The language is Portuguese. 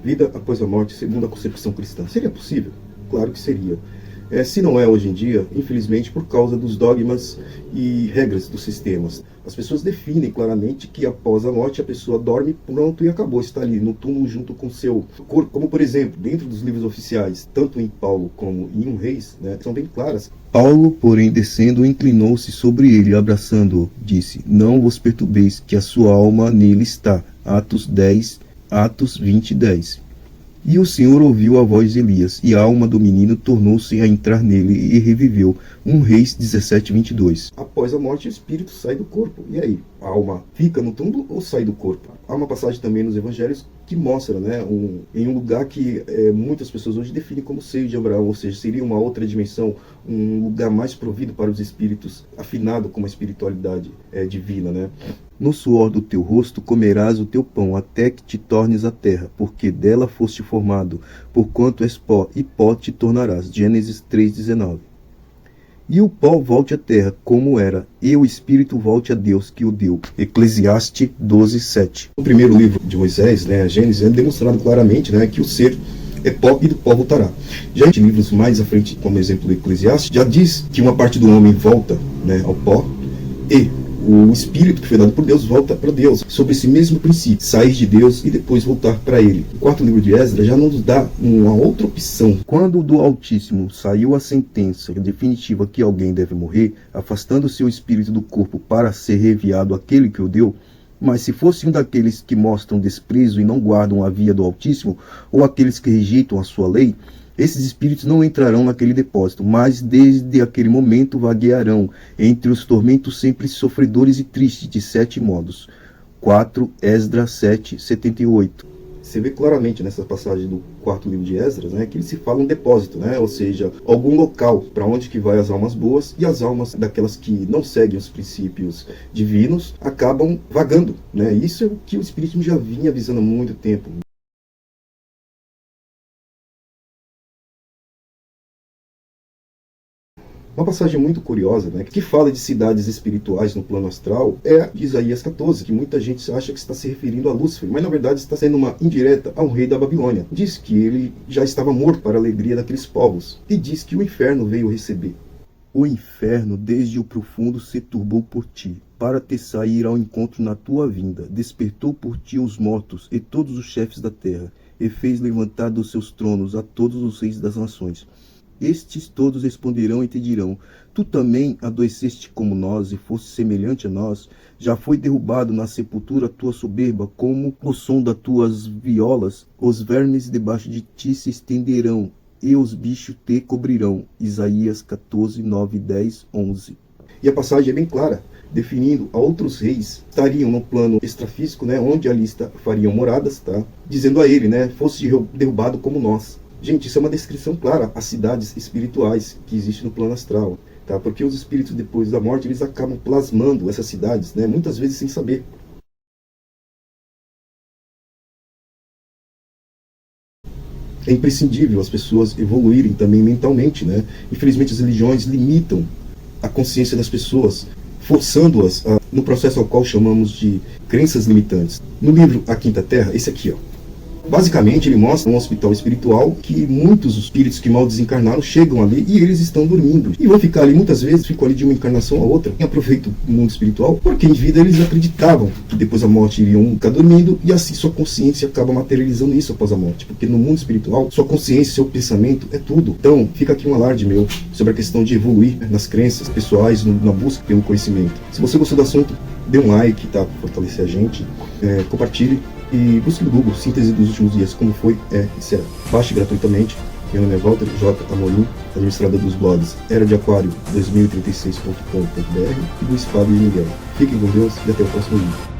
vida após a morte segundo a concepção cristã. Seria possível? Claro que seria. Se não é hoje em dia, infelizmente, por causa dos dogmas e regras dos sistemas. As pessoas definem claramente que após a morte a pessoa dorme, pronto, e acabou, está ali no túmulo junto com seu corpo. Como, por exemplo, dentro dos livros oficiais, tanto em Paulo como em 1 Reis, são bem claras. Paulo, porém, descendo, inclinou-se sobre ele, abraçando-o, disse: não vos perturbeis, que a sua alma nele está. Atos 20, 10. E o Senhor ouviu a voz de Elias, e a alma do menino tornou-se a entrar nele, e reviveu. 1 Reis 17, 22. Após a morte, o espírito sai do corpo. E aí? A alma fica no túmulo ou sai do corpo? Há uma passagem também nos evangelhos que mostra, em um lugar que muitas pessoas hoje definem como seio de Abraão, ou seja, seria uma outra dimensão, um lugar mais provido para os espíritos, afinado com uma espiritualidade divina, No suor do teu rosto comerás o teu pão, até que te tornes a terra, porque dela foste formado, porquanto és pó, e pó te tornarás. Gênesis 3,19. E o pó volte à terra, como era, e o espírito volte a Deus que o deu. Eclesiastes 12:7. No primeiro livro de Moisés, a Gênesis, é demonstrado claramente que o ser é pó e do pó voltará. Já em livros mais à frente, como exemplo do Eclesiastes, já diz que uma parte do homem volta ao pó, e o espírito que foi dado por Deus volta para Deus, sobre esse mesmo princípio, sair de Deus e depois voltar para Ele. O quarto livro de Esdras já não nos dá uma outra opção. Quando do Altíssimo saiu a sentença definitiva que alguém deve morrer, afastando seu espírito do corpo para ser reviado àquele que o deu, mas se fosse um daqueles que mostram desprezo e não guardam a via do Altíssimo, ou aqueles que rejeitam a sua lei, esses espíritos não entrarão naquele depósito, mas desde aquele momento vaguearão entre os tormentos sempre sofredores e tristes de 7 modos. 4 Esdras 7, 78. Você vê claramente nessa passagem do quarto livro de Esdras, que ele se fala um depósito, ou seja, algum local para onde que vai as almas boas, e as almas daquelas que não seguem os princípios divinos acabam vagando. Isso é o que o Espiritismo já vinha avisando há muito tempo. Uma passagem muito curiosa, que fala de cidades espirituais no plano astral, é a de Isaías 14, que muita gente acha que está se referindo a Lúcifer, mas na verdade está sendo uma indireta ao rei da Babilônia. Diz que ele já estava morto para a alegria daqueles povos, e diz que o inferno veio receber. O inferno desde o profundo se turbou por ti, para te sair ao encontro na tua vinda. Despertou por ti os mortos e todos os chefes da terra, e fez levantar dos seus tronos a todos os reis das nações. Estes todos responderão e te dirão: tu também adoeceste como nós e foste semelhante a nós. Já foi derrubado na sepultura a tua soberba, como o som das tuas violas. Os vermes debaixo de ti se estenderão, e os bichos te cobrirão. Isaías 14, 9, 10, 11. E a passagem é bem clara, definindo a outros reis que estariam no plano extrafísico, onde ali fariam moradas, dizendo a ele, fosse derrubado como nós. Gente, isso é uma descrição clara às cidades espirituais que existem no plano astral, porque os espíritos depois da morte, eles acabam plasmando essas cidades, muitas vezes sem saber. É imprescindível as pessoas evoluírem também mentalmente, Infelizmente as religiões limitam a consciência das pessoas, forçando-as no processo ao qual chamamos de crenças limitantes. No livro A Quinta Terra, esse aqui, basicamente ele mostra um hospital espiritual que muitos espíritos que mal desencarnaram chegam ali e eles estão dormindo. E vão ficar ali, muitas vezes, ficam ali de uma encarnação a outra. E aproveitam o mundo espiritual porque em vida eles acreditavam que depois da morte iriam ficar dormindo e assim sua consciência acaba materializando isso após a morte. Porque no mundo espiritual, sua consciência, seu pensamento é tudo. Então, fica aqui um alarde meu sobre a questão de evoluir nas crenças pessoais, na busca pelo conhecimento. Se você gostou do assunto, dê um like, para fortalecer a gente, compartilhe. E busque no Google Síntese dos Últimos Dias, como foi, e será. Baixe gratuitamente. Meu nome é Walter J. Amorim, administrador dos blogs Era de Aquário 2036.com.br e do Espada de Miguel. Fiquem com Deus e até o próximo vídeo.